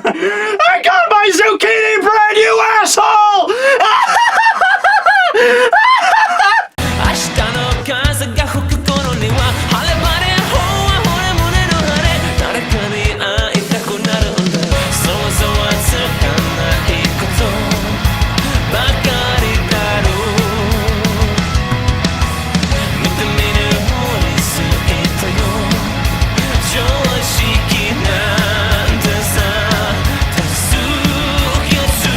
I got my zucchini bread, you asshole! 明日の風が吹く頃には晴れ晴れほわほれ胸の晴れ誰かに会いたくなるんだ想像はつかないことばかりだろう見てみるふりすぎたよ常識なんてさ多数決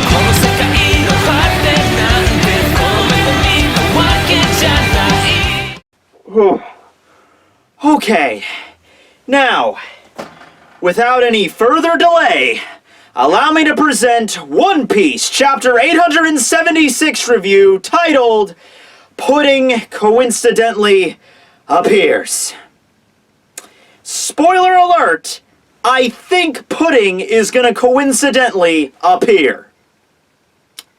この世界の果てなんてこの目のわけじゃない Okay, now, without any further delay, allow me to present One Piece Chapter 876 review titled Pudding Coincidentally Appears. Spoiler alert, I think pudding is gonna coincidentally appear.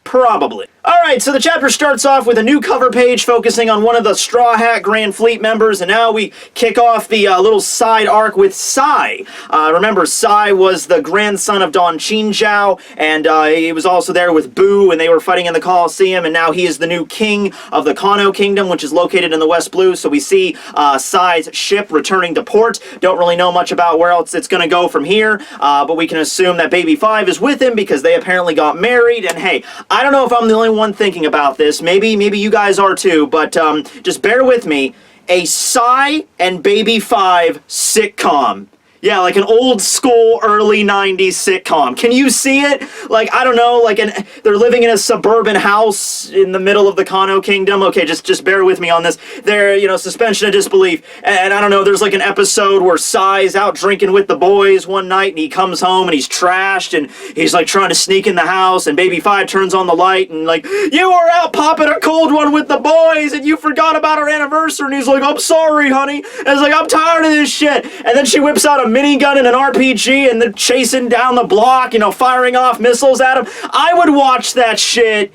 Probably. Alright, so the chapter starts off with a new cover page focusing on one of the Straw Hat Grand Fleet members, and now we kick off the little side arc with Sai. Remember, Sai was the grandson of Don Chinchao, and he was also there with Boo, and they were fighting in the Colosseum, and now he is the new king of the Kano Kingdom, which is located in the West Blue, so we see Sai's ship returning to port. Don't really know much about where else it's going to go from here, but we can assume that Baby 5 is with him because they apparently got married, and hey, I don't know if I'm the only one thinking about this. Maybe you guys are too, but just bear with me. A Sai and Baby 5 sitcom. Yeah, like an old school early 90s sitcom. Can you see it? Like, I don't know, like they're living in a suburban house in the middle of the Kano Kingdom. Okay, just bear with me on this. They're, you know, suspension of disbelief. And I don't know, there's like an episode where Sai's out drinking with the boys one night and he comes home and he's trashed and he's like trying to sneak in the house and Baby 5 turns on the light and like, you were out popping a cold one with the boys and you forgot about our anniversary. And he's like, I'm sorry, honey. And it's like, I'm tired of this shit. And then she whips out a minigun and an RPG and they're chasing down the block, you know, firing off missiles at him. I would watch that shit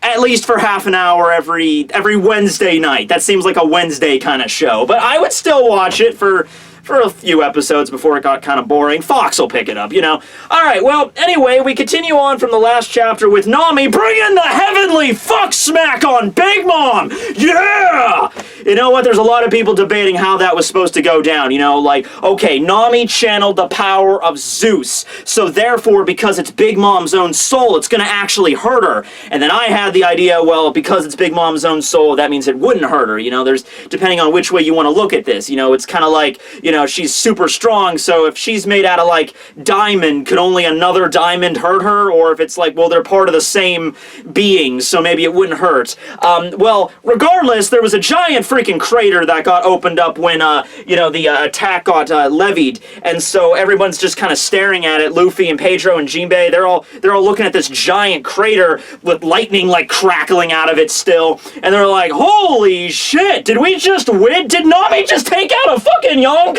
at least for half an hour every Wednesday night. That seems like a Wednesday kind of show. But I would still watch it for a few episodes before it got kind of boring. Fox will pick it up, you know. Alright, well, anyway, we continue on from the last chapter with Nami bringing the heavenly fuck smack on Big Mom! Yeah! You know what, there's a lot of people debating how that was supposed to go down, you know, like, okay, Nami channeled the power of Zeus, so therefore, because it's Big Mom's own soul, it's gonna actually hurt her. And then I had the idea, well, because it's Big Mom's own soul, that means it wouldn't hurt her, you know, there's, depending on which way you want to look at this, you know, it's kind of like, you know, she's super strong, so if she's made out of, like, diamond, could only another diamond hurt her? Or if it's like, well, they're part of the same being, so maybe it wouldn't hurt. Well, regardless, there was a giant freaking crater that got opened up when, you know, the attack got levied, and so everyone's just kind of staring at it. Luffy and Pedro and Jinbei, they're all looking at this giant crater with lightning, like, crackling out of it still, and they're like, holy shit, did we just win? Did Nami just take out a fucking Yonko?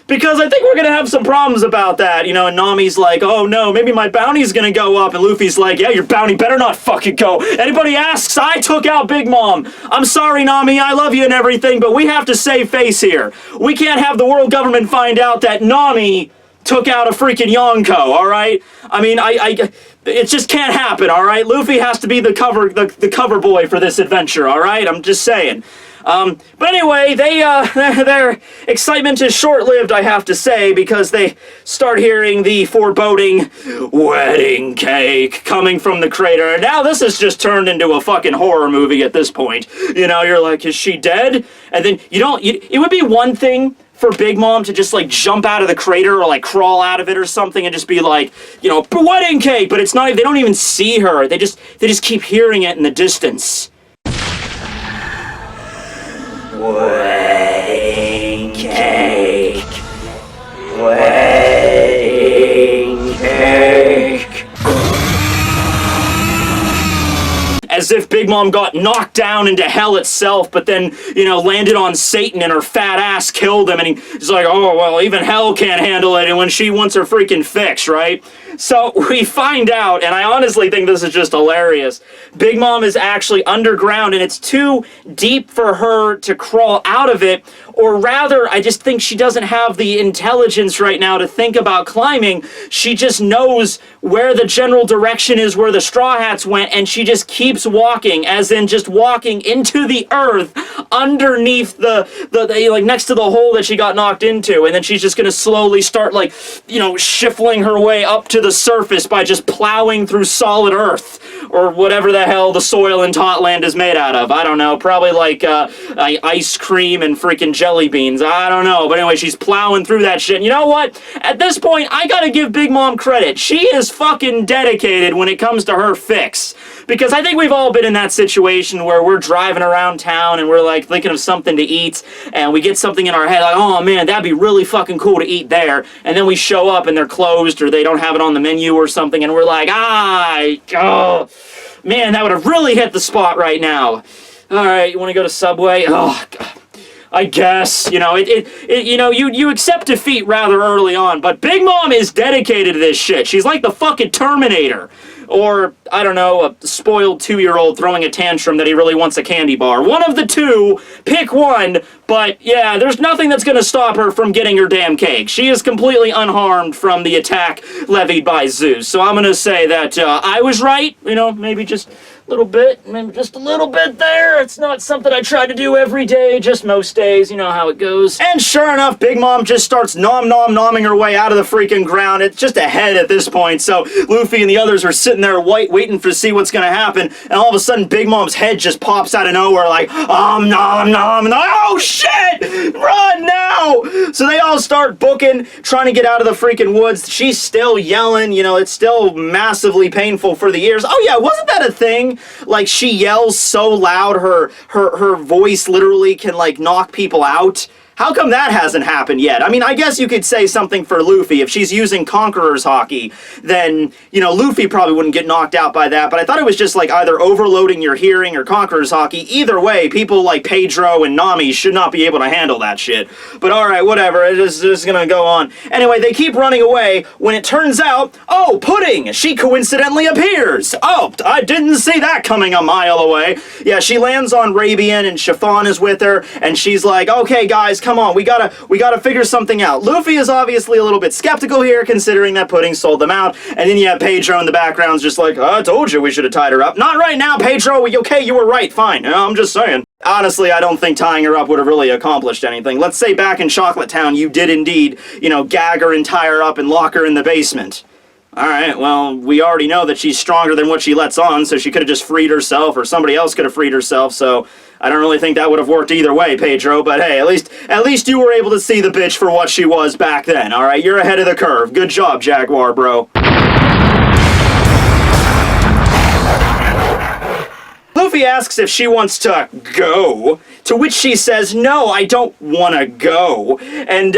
Because I think we're gonna have some problems about that, you know, and Nami's like, oh no, maybe my bounty's gonna go up, and Luffy's like, yeah, your bounty better not fucking go. Anybody asks, I took out Big Mom. I'm sorry, Nami, I love you and everything, but we have to save face here. We can't have the world government find out that Nami took out a freaking Yonko, alright? I mean, it just can't happen, alright? Luffy has to be the cover boy for this adventure, alright? I'm just saying. But anyway, their excitement is short-lived, I have to say, because they start hearing the foreboding wedding cake coming from the crater. And now this has just turned into a fucking horror movie at this point. You know, you're like, is she dead? And then it would be one thing for Big Mom to just, like, jump out of the crater or, like, crawl out of it or something and just be like, you know, wedding cake, but it's not, they don't even see her. They just keep hearing it in the distance. Wedding cake. Wedding cake. As if Big Mom got knocked down into hell itself, but then, you know, landed on Satan and her fat ass killed him, and he's like, oh, well, even hell can't handle it, and when she wants her freaking fix, right? So we find out, and I honestly think this is just hilarious, Big Mom is actually underground, and it's too deep for her to crawl out of it, or rather, I just think she doesn't have the intelligence right now to think about climbing. She just knows where the general direction is where the Straw Hats went, and she just keeps walking, as in just walking into the earth underneath the like next to the hole that she got knocked into, and then she's just gonna slowly start, like, you know, shuffling her way up to the surface by just plowing through solid earth, or whatever the hell the soil in Totland is made out of. I don't know, probably like ice cream and freaking jelly beans. I don't know, but anyway, she's plowing through that shit. And you know what? At this point, I gotta give Big Mom credit. She is fucking dedicated when it comes to her fix. Because I think we've all been in that situation where we're driving around town and we're like thinking of something to eat, and we get something in our head like, oh man, that'd be really fucking cool to eat there, and then we show up and they're closed or they don't have it on the menu or something, and we're like, oh man, that would have really hit the spot right now. Alright, you want to go to Subway? Oh, God. I guess, you know, you accept defeat rather early on, but Big Mom is dedicated to this shit. She's like the fucking Terminator. Or, I don't know, a spoiled 2-year-old throwing a tantrum that he really wants a candy bar. One of the two, pick one, but yeah, there's nothing that's gonna stop her from getting her damn cake. She is completely unharmed from the attack levied by Zeus. So I'm gonna say that I was right, you know, maybe just a little bit, maybe just a little bit there. It's not something I try to do every day, just most days, you know how it goes. And sure enough, Big Mom just starts nomming her way out of the freaking ground. It's just a head at this point, so Luffy and the others are sitting there waiting to see what's gonna happen, and all of a sudden Big Mom's head just pops out of nowhere like, nom, oh shit! Run now! So they all start booking, trying to get out of the freaking woods. She's still yelling, you know, it's still massively painful for the ears. Oh yeah, wasn't that a thing? Like, she yells so loud, her voice literally can, like, knock people out. How come that hasn't happened yet? I mean, I guess you could say something for Luffy. If she's using Conqueror's Hockey, then, you know, Luffy probably wouldn't get knocked out by that, but I thought it was just, like, either overloading your hearing or Conqueror's Hockey. Either way, people like Pedro and Nami should not be able to handle that shit. But alright, whatever, it's just gonna go on. Anyway, they keep running away when it turns out, oh, Pudding! She coincidentally appears! Oh, I didn't see that coming a mile away. Yeah, she lands on Rabian and Chiffon is with her, and she's like, okay, guys, come on, we gotta figure something out. Luffy is obviously a little bit skeptical here, considering that Pudding sold them out, and then you have Pedro in the background just like, I told you we should have tied her up. Not right now, Pedro, okay, you were right, fine, I'm just saying. Honestly, I don't think tying her up would have really accomplished anything. Let's say back in Chocolate Town, you did indeed, you know, gag her and tie her up and lock her in the basement. Alright, well, we already know that she's stronger than what she lets on, so she could have just freed herself, or somebody else could have freed herself, so I don't really think that would have worked either way, Pedro, but hey, at least you were able to see the bitch for what she was back then, alright? You're ahead of the curve. Good job, Jaguar, bro. Luffy asks if she wants to go, to which she says, no, I don't want to go. And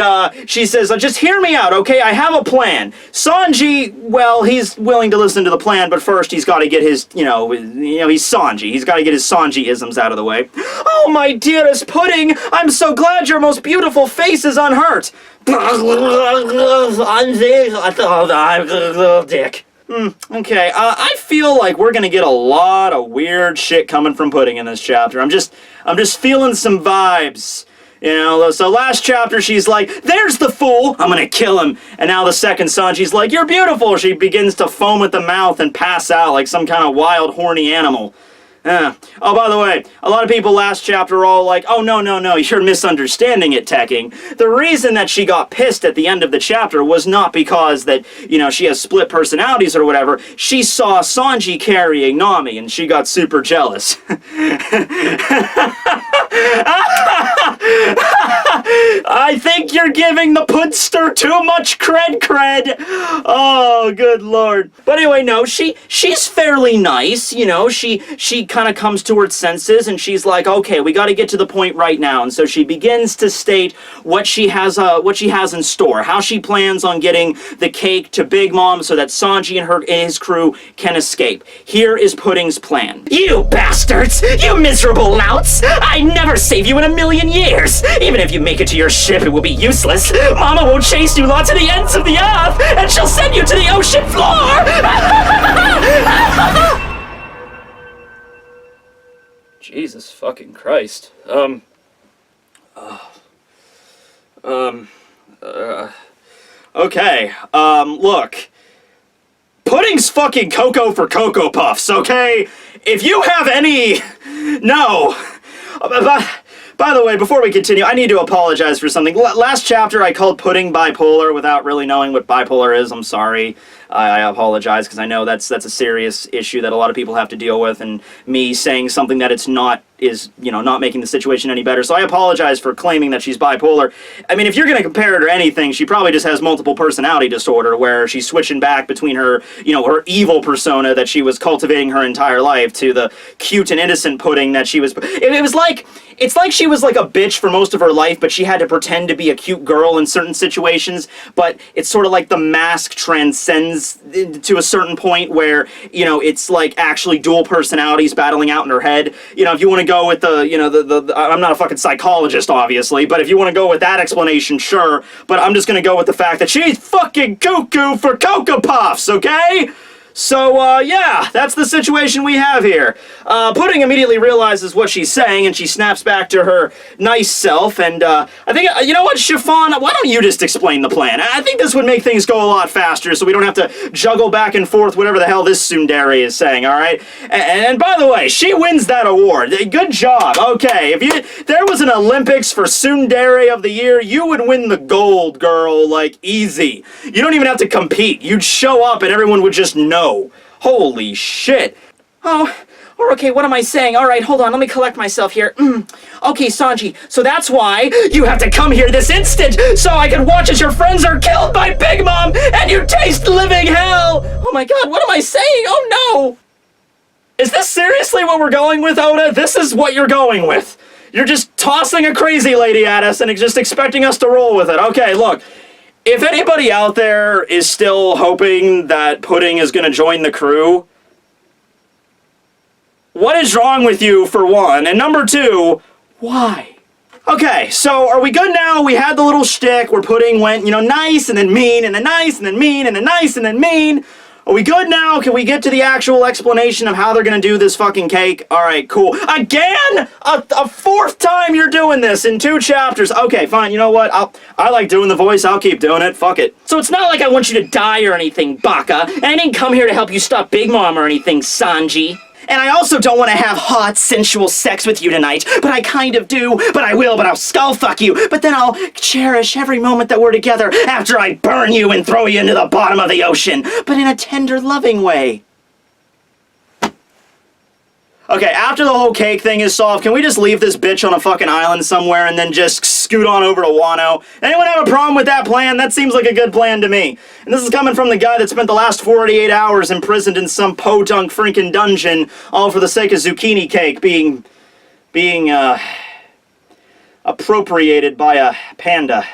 she says, just hear me out, okay? I have a plan. Sanji, well, he's willing to listen to the plan, but first he's got to get his, you know, he's Sanji. He's got to get his Sanji-isms out of the way. Oh, my dearest Pudding, I'm so glad your most beautiful face is unhurt. Little dick. Okay, I feel like we're gonna get a lot of weird shit coming from Pudding in this chapter. I'm just feeling some vibes. You know, so last chapter she's like, there's the fool, I'm gonna kill him. And now the second Sanji's like, you're beautiful. She begins to foam at the mouth and pass out like some kind of wild, horny animal. Oh, by the way, a lot of people last chapter are all like, oh, no, you're misunderstanding it, Tekking. The reason that she got pissed at the end of the chapter was not because that, she has split personalities or whatever. She saw Sanji carrying Nami, and she got super jealous. I think you're giving the Pudster too much cred. Oh, good lord. But anyway, no, she's fairly nice, she kind of comes to her senses, and she's like, okay, we got to get to the point right now. And so she begins to state what she has in store, how she plans on getting the cake to Big Mom so that Sanji and his crew can escape. Here is Pudding's plan. You bastards! You miserable louts! I never save you in a million years! Even if you make it to your ship, it will be useless. Mama will chase you lot to the ends of the earth, and she'll send you to the ocean floor! Jesus fucking Christ. Okay, look. Pudding's fucking Cocoa for Cocoa Puffs, okay? If you have any... No. By the way, before we continue, I need to apologize for something. Last chapter, I called Pudding bipolar without really knowing what bipolar is. I'm sorry. I apologize, because I know that's a serious issue that a lot of people have to deal with, and me saying something that it's not is, not making the situation any better. So I apologize for claiming that she's bipolar. I mean, if you're going to compare her to anything, she probably just has multiple personality disorder, where she's switching back between her, her evil persona that she was cultivating her entire life to the cute and innocent Pudding that she was... It's like she was like a bitch for most of her life, but she had to pretend to be a cute girl in certain situations, but it's sort of like the mask transcends to a certain point where, it's like actually dual personalities battling out in her head. If you want to go with the I'm not a fucking psychologist, obviously, but if you want to go with that explanation, sure, but I'm just going to go with the fact that she's fucking cuckoo for Cocoa Puffs, okay? So, yeah, that's the situation we have here. Pudding immediately realizes what she's saying, and she snaps back to her nice self, and, I think, you know what, Chiffon, why don't you just explain the plan? I think this would make things go a lot faster, so we don't have to juggle back and forth whatever the hell this Tsundere is saying, alright? And by the way, she wins that award. Good job. Okay, if there was an Olympics for Tsundere of the Year, you would win the gold, girl, like, easy. You don't even have to compete. You'd show up, and everyone would just know. Holy shit. Oh, okay, what am I saying? Alright, hold on, let me collect myself here. Okay, Sanji, so that's why you have to come here this instant, so I can watch as your friends are killed by Big Mom, and you taste living hell! Oh my god, what am I saying? Oh no! Is this seriously what we're going with, Oda? This is what you're going with. You're just tossing a crazy lady at us and just expecting us to roll with it. Okay, look. If anybody out there is still hoping that Pudding is going to join the crew, what is wrong with you, for one? And number two, why? Okay, so are we good now? We had the little shtick where Pudding went, nice and then mean, and then nice and then mean, and then nice and then mean. Are we good now? Can we get to the actual explanation of how they're gonna do this fucking cake? Alright, cool. Again? A fourth time you're doing this in 2 chapters. Okay, fine, you know what? I like doing the voice, I'll keep doing it. Fuck it. So it's not like I want you to die or anything, Baka. And I didn't come here to help you stop Big Mom or anything, Sanji. And I also don't want to have hot, sensual sex with you tonight, but I kind of do, but I'll skull fuck you, but then I'll cherish every moment that we're together after I burn you and throw you into the bottom of the ocean, but in a tender, loving way. Okay, after the whole cake thing is solved, can we just leave this bitch on a fucking island somewhere and then just scoot on over to Wano? Anyone have a problem with that plan? That seems like a good plan to me. And this is coming from the guy that spent the last 48 hours imprisoned in some podunk freaking dungeon, all for the sake of zucchini cake being appropriated by a panda.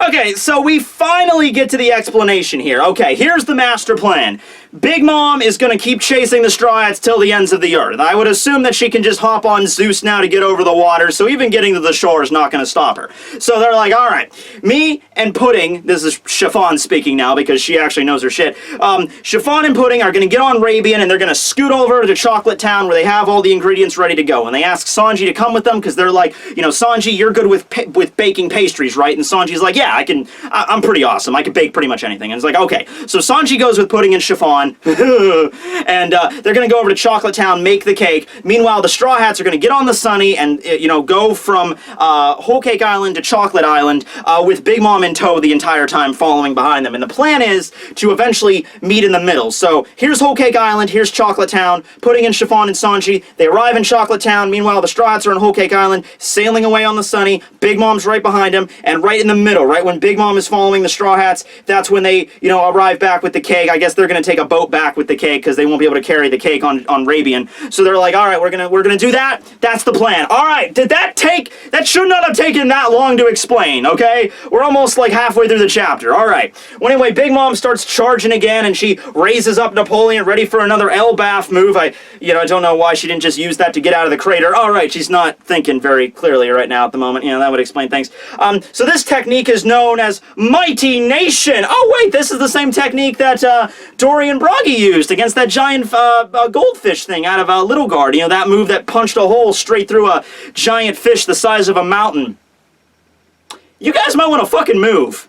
Okay, so we finally get to the explanation here. Okay, here's the master plan. Big Mom is gonna keep chasing the Straw Hats till the ends of the earth. I would assume that she can just hop on Zeus now to get over the water, so even getting to the shore is not gonna stop her. So they're like, alright, me and Pudding, this is Chiffon speaking now because she actually knows her shit, Chiffon and Pudding are gonna get on Rabian and they're gonna scoot over to Chocolate Town where they have all the ingredients ready to go. And they ask Sanji to come with them because they're like, Sanji, you're good with baking pastries, right? And Sanji's like, yeah, I'm pretty awesome. I can bake pretty much anything. And it's like, okay. So Sanji goes with Pudding and Chiffon, on. And they're going to go over to Chocolate Town, make the cake. Meanwhile, the Straw Hats are going to get on the Sunny and, you know, go from Whole Cake Island to Chocolate Island with Big Mom in tow the entire time following behind them. And the plan is to eventually meet in the middle. So here's Whole Cake Island, here's Chocolate Town, Pudding and Chiffon and Sanji. They arrive in Chocolate Town. Meanwhile, the Straw Hats are on Whole Cake Island, sailing away on the Sunny. Big Mom's right behind him, and right in the middle, right when Big Mom is following the Straw Hats, that's when they, you know, arrive back with the cake. I guess they're going to take a boat back with the cake because they won't be able to carry the cake on Rabian. So they're like, all right, we're gonna do that. That's the plan. All right, that should not have taken that long to explain, okay? We're almost like halfway through the chapter. All right. Well, anyway, Big Mom starts charging again, and she raises up Napoleon, ready for another Elbaf move. I don't know why she didn't just use that to get out of the crater. All right, she's not thinking very clearly right now at the moment. You know, that would explain things. So this technique is known as Mighty Nation. Oh, wait, this is the same technique that Dory and Bragi used against that giant goldfish thing out of Little Guard. You know, that move that punched a hole straight through a giant fish the size of a mountain. You guys might want to fucking move.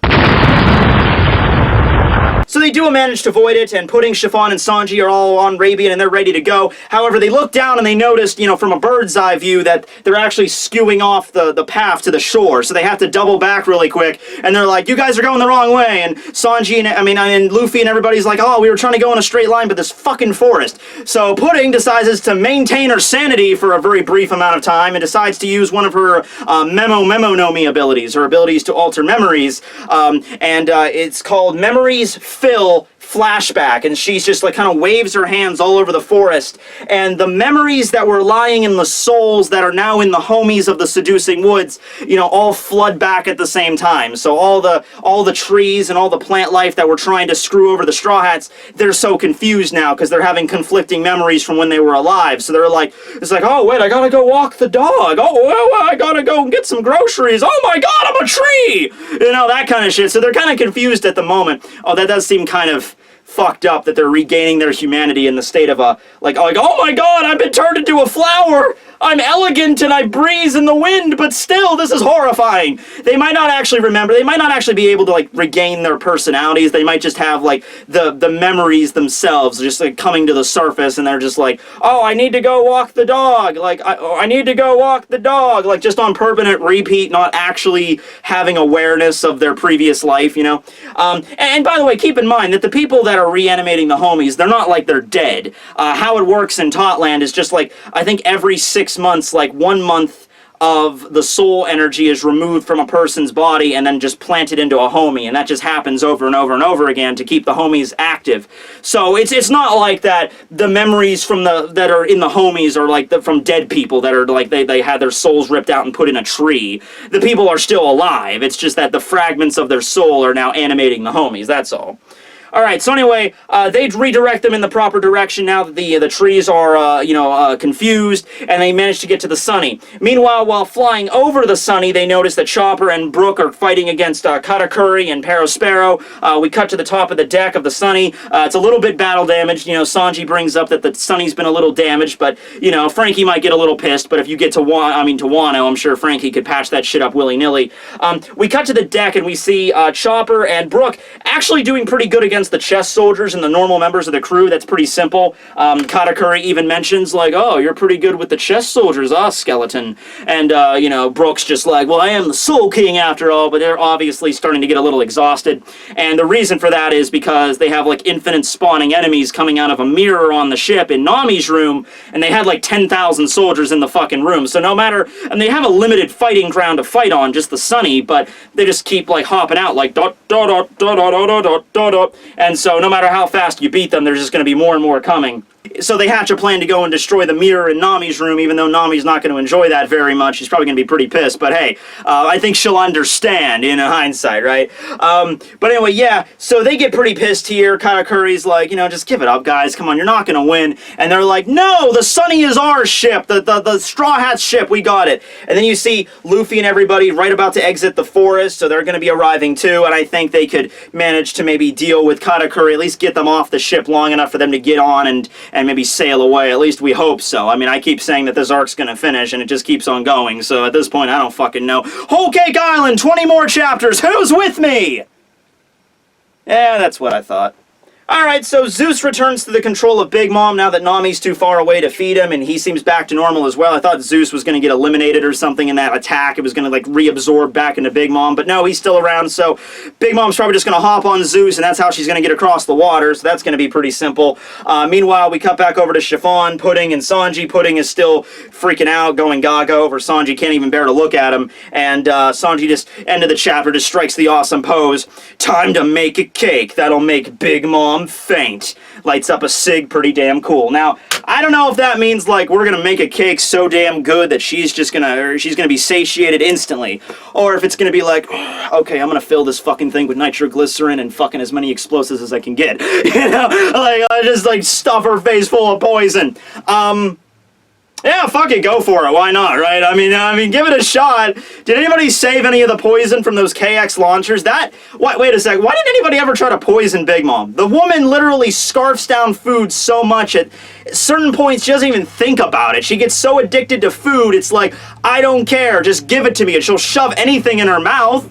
So they do manage to avoid it, and Pudding, Chiffon, and Sanji are all on Rabian, and they're ready to go. However, they look down and they noticed, you know, from a bird's eye view that they're actually skewing off the path to the shore. So they have to double back really quick, and they're like, you guys are going the wrong way. And Sanji and Luffy and everybody's like, oh, we were trying to go in a straight line, but this fucking forest. So Pudding decides to maintain her sanity for a very brief amount of time and decides to use one of her Memo no Mi abilities, her abilities to alter memories. It's called Memories Fill Flashback, and she's just like kind of waves her hands all over the forest, and the memories that were lying in the souls that are now in the homies of the seducing woods, you know, all flood back at the same time. So all the trees and all the plant life that were trying to screw over the Straw Hats, they're so confused now because they're having conflicting memories from when they were alive. So they're like, it's like, oh wait, I gotta go walk the dog. Oh, I gotta go get some groceries. Oh my god, I'm a tree! You know, that kind of shit. So they're kind of confused at the moment. Oh, that does seem kind of fucked up that they're regaining their humanity in the state of like, oh my god, I've been turned into a flower! I'm elegant and I breeze in the wind, but still, this is horrifying. They might not actually remember, they might not actually be able to, like, regain their personalities. They might just have, like, the memories themselves just, like, coming to the surface, and they're just like, oh, I need to go walk the dog. Like, I need to go walk the dog. Like, just on permanent repeat, not actually having awareness of their previous life, you know? And by the way, keep in mind that the people that are reanimating the homies, they're not like they're dead. How it works in Totland is just, like, I think every 6 months, like 1 month of the soul energy is removed from a person's body and then just planted into a homie, and that just happens over and over and over again to keep the homies active. So it's not like that the memories from that are in the homies are like from dead people that are like they had their souls ripped out and put in a tree. The people are still alive. It's just that the fragments of their soul are now animating the homies. That's all. Alright, so anyway, they redirect them in the proper direction now that the trees are, confused, and they manage to get to the Sunny. Meanwhile, while flying over the Sunny, they notice that Chopper and Brook are fighting against Katakuri and Perospero. We cut to the top of the deck of the Sunny. It's a little bit battle damaged. You know, Sanji brings up that the Sunny's been a little damaged, but, you know, Frankie might get a little pissed, but if you get to Wano, I'm sure Frankie could patch that shit up willy-nilly. We cut to the deck, and we see Chopper and Brook actually doing pretty good against the chest soldiers and the normal members of the crew. That's pretty simple. Katakuri even mentions, like, oh, you're pretty good with the chest soldiers, skeleton. And, Brook's just like, well, I am the Soul King after all, but they're obviously starting to get a little exhausted. And the reason for that is because they have, like, infinite spawning enemies coming out of a mirror on the ship in Nami's room, and they had, like, 10,000 soldiers in the fucking room. So no matter, and they have a limited fighting ground to fight on, just the Sunny, but they just keep, like, hopping out, like, dot, dot, dot, dot, dot, dot, dot, dot, dot. And so no matter how fast you beat them, there's just going to be more and more coming. So they hatch a plan to go and destroy the mirror in Nami's room, even though Nami's not going to enjoy that very much. She's probably going to be pretty pissed, but hey, I think she'll understand in hindsight, right? But anyway, yeah, so they get pretty pissed here. Katakuri's like, just give it up, guys. Come on, you're not going to win. And they're like, no, the Sunny is our ship. The Straw Hats ship, we got it. And then you see Luffy and everybody right about to exit the forest, so they're going to be arriving too, and I think they could manage to maybe deal with Katakuri, at least get them off the ship long enough for them to get on and maybe sail away. At least we hope so. I mean, I keep saying that this arc's gonna finish, and it just keeps on going, so at this point, I don't fucking know. Whole Cake Island, 20 more chapters! Who's with me? Yeah, that's what I thought. Alright, so Zeus returns to the control of Big Mom now that Nami's too far away to feed him, and he seems back to normal as well. I thought Zeus was going to get eliminated or something in that attack. It was going to, like, reabsorb back into Big Mom, but no, he's still around, so Big Mom's probably just going to hop on Zeus, and that's how she's going to get across the water, so that's going to be pretty simple. Meanwhile, we cut back over to Chiffon, Pudding, and Sanji. Pudding is still freaking out, going gaga over Sanji, can't even bear to look at him, and Sanji just, end of the chapter, just strikes the awesome pose. Time to make a cake that'll make Big Mom faint. Lights up a cig, pretty damn cool. Now, I don't know if that means, like, we're gonna make a cake so damn good that she's gonna be satiated instantly, or if it's gonna be like, okay, I'm gonna fill this fucking thing with nitroglycerin and fucking as many explosives as I can get. You know, like, I just, like, stuff her face full of poison. Yeah, fuck it, go for it. Why not, right? I mean, give it a shot. Did anybody save any of the poison from those KX launchers? Wait a sec. Why didn't anybody ever try to poison Big Mom? The woman literally scarfs down food so much at certain points she doesn't even think about it. She gets so addicted to food, it's like, I don't care, just give it to me, and she'll shove anything in her mouth.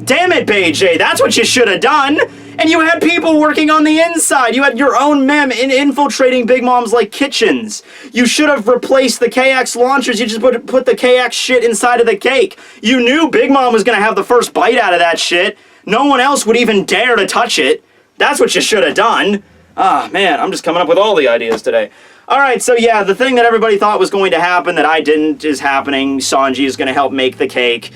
Damn it, BJ, that's what you should have done. And you had people working on the inside. You had your own mem infiltrating Big Mom's, like, kitchens. You should have replaced the KX launchers. You just put the KX shit inside of the cake. You knew Big Mom was going to have the first bite out of that shit. No one else would even dare to touch it. That's what you should have done. Ah, man, I'm just coming up with all the ideas today. Alright, so yeah, the thing that everybody thought was going to happen that I didn't is happening. Sanji is going to help make the cake.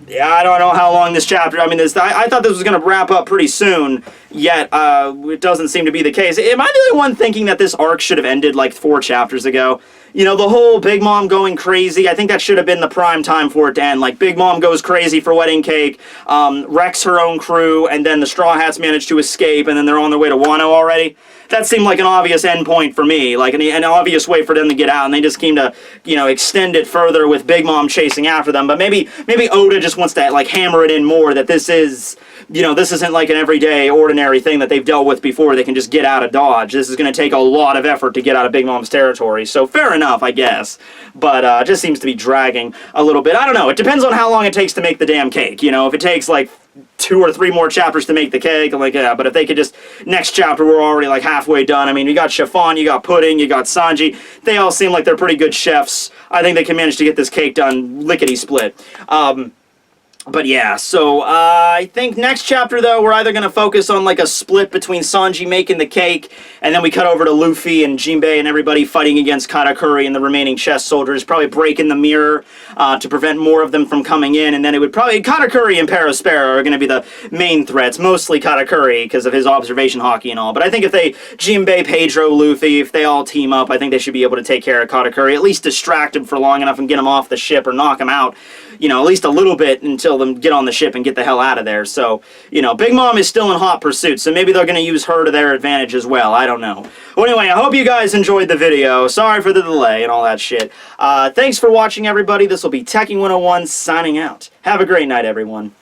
Yeah, I don't know how long this chapter, I thought this was going to wrap up pretty soon, yet it doesn't seem to be the case. Am I the only one thinking that this arc should have ended like 4 chapters ago? You know, the whole Big Mom going crazy, I think that should have been the prime time for it to end. Like, Big Mom goes crazy for wedding cake, wrecks her own crew, and then the Straw Hats manage to escape, and then they're on their way to Wano already. That seemed like an obvious endpoint for me, like an obvious way for them to get out, and they just came to, you know, extend it further with Big Mom chasing after them. But maybe Oda just wants to, like, hammer it in more that this is, you know, this isn't like an everyday, ordinary thing that they've dealt with before. They can just get out of Dodge. This is going to take a lot of effort to get out of Big Mom's territory. So fair enough, I guess. But it just seems to be dragging a little bit. I don't know. It depends on how long it takes to make the damn cake. You know, if it takes like 2 or 3 more chapters to make the cake, I'm like, yeah, but if they could just, next chapter, we're already like halfway done. I mean, you got Chiffon, you got Pudding, you got Sanji. They all seem like they're pretty good chefs. I think they can manage to get this cake done lickety-split. But yeah, so I think next chapter, though, we're either going to focus on like a split between Sanji making the cake, and then we cut over to Luffy and Jinbei and everybody fighting against Katakuri and the remaining chess soldiers, probably breaking the mirror to prevent more of them from coming in, and then it would probably, Katakuri and Perospero are going to be the main threats, mostly Katakuri because of his observation hockey and all, but I think if they, Jinbei, Pedro, Luffy, if they all team up, I think they should be able to take care of Katakuri, at least distract him for long enough and get him off the ship or knock him out, you know, at least a little bit until them get on the ship and get the hell out of there. So, you know, Big Mom is still in hot pursuit, so maybe they're going to use her to their advantage as well. I don't know. Well, anyway, I hope you guys enjoyed the video. Sorry for the delay and all that shit. Thanks for watching, everybody. This will be Tekking101 signing out. Have a great night, everyone.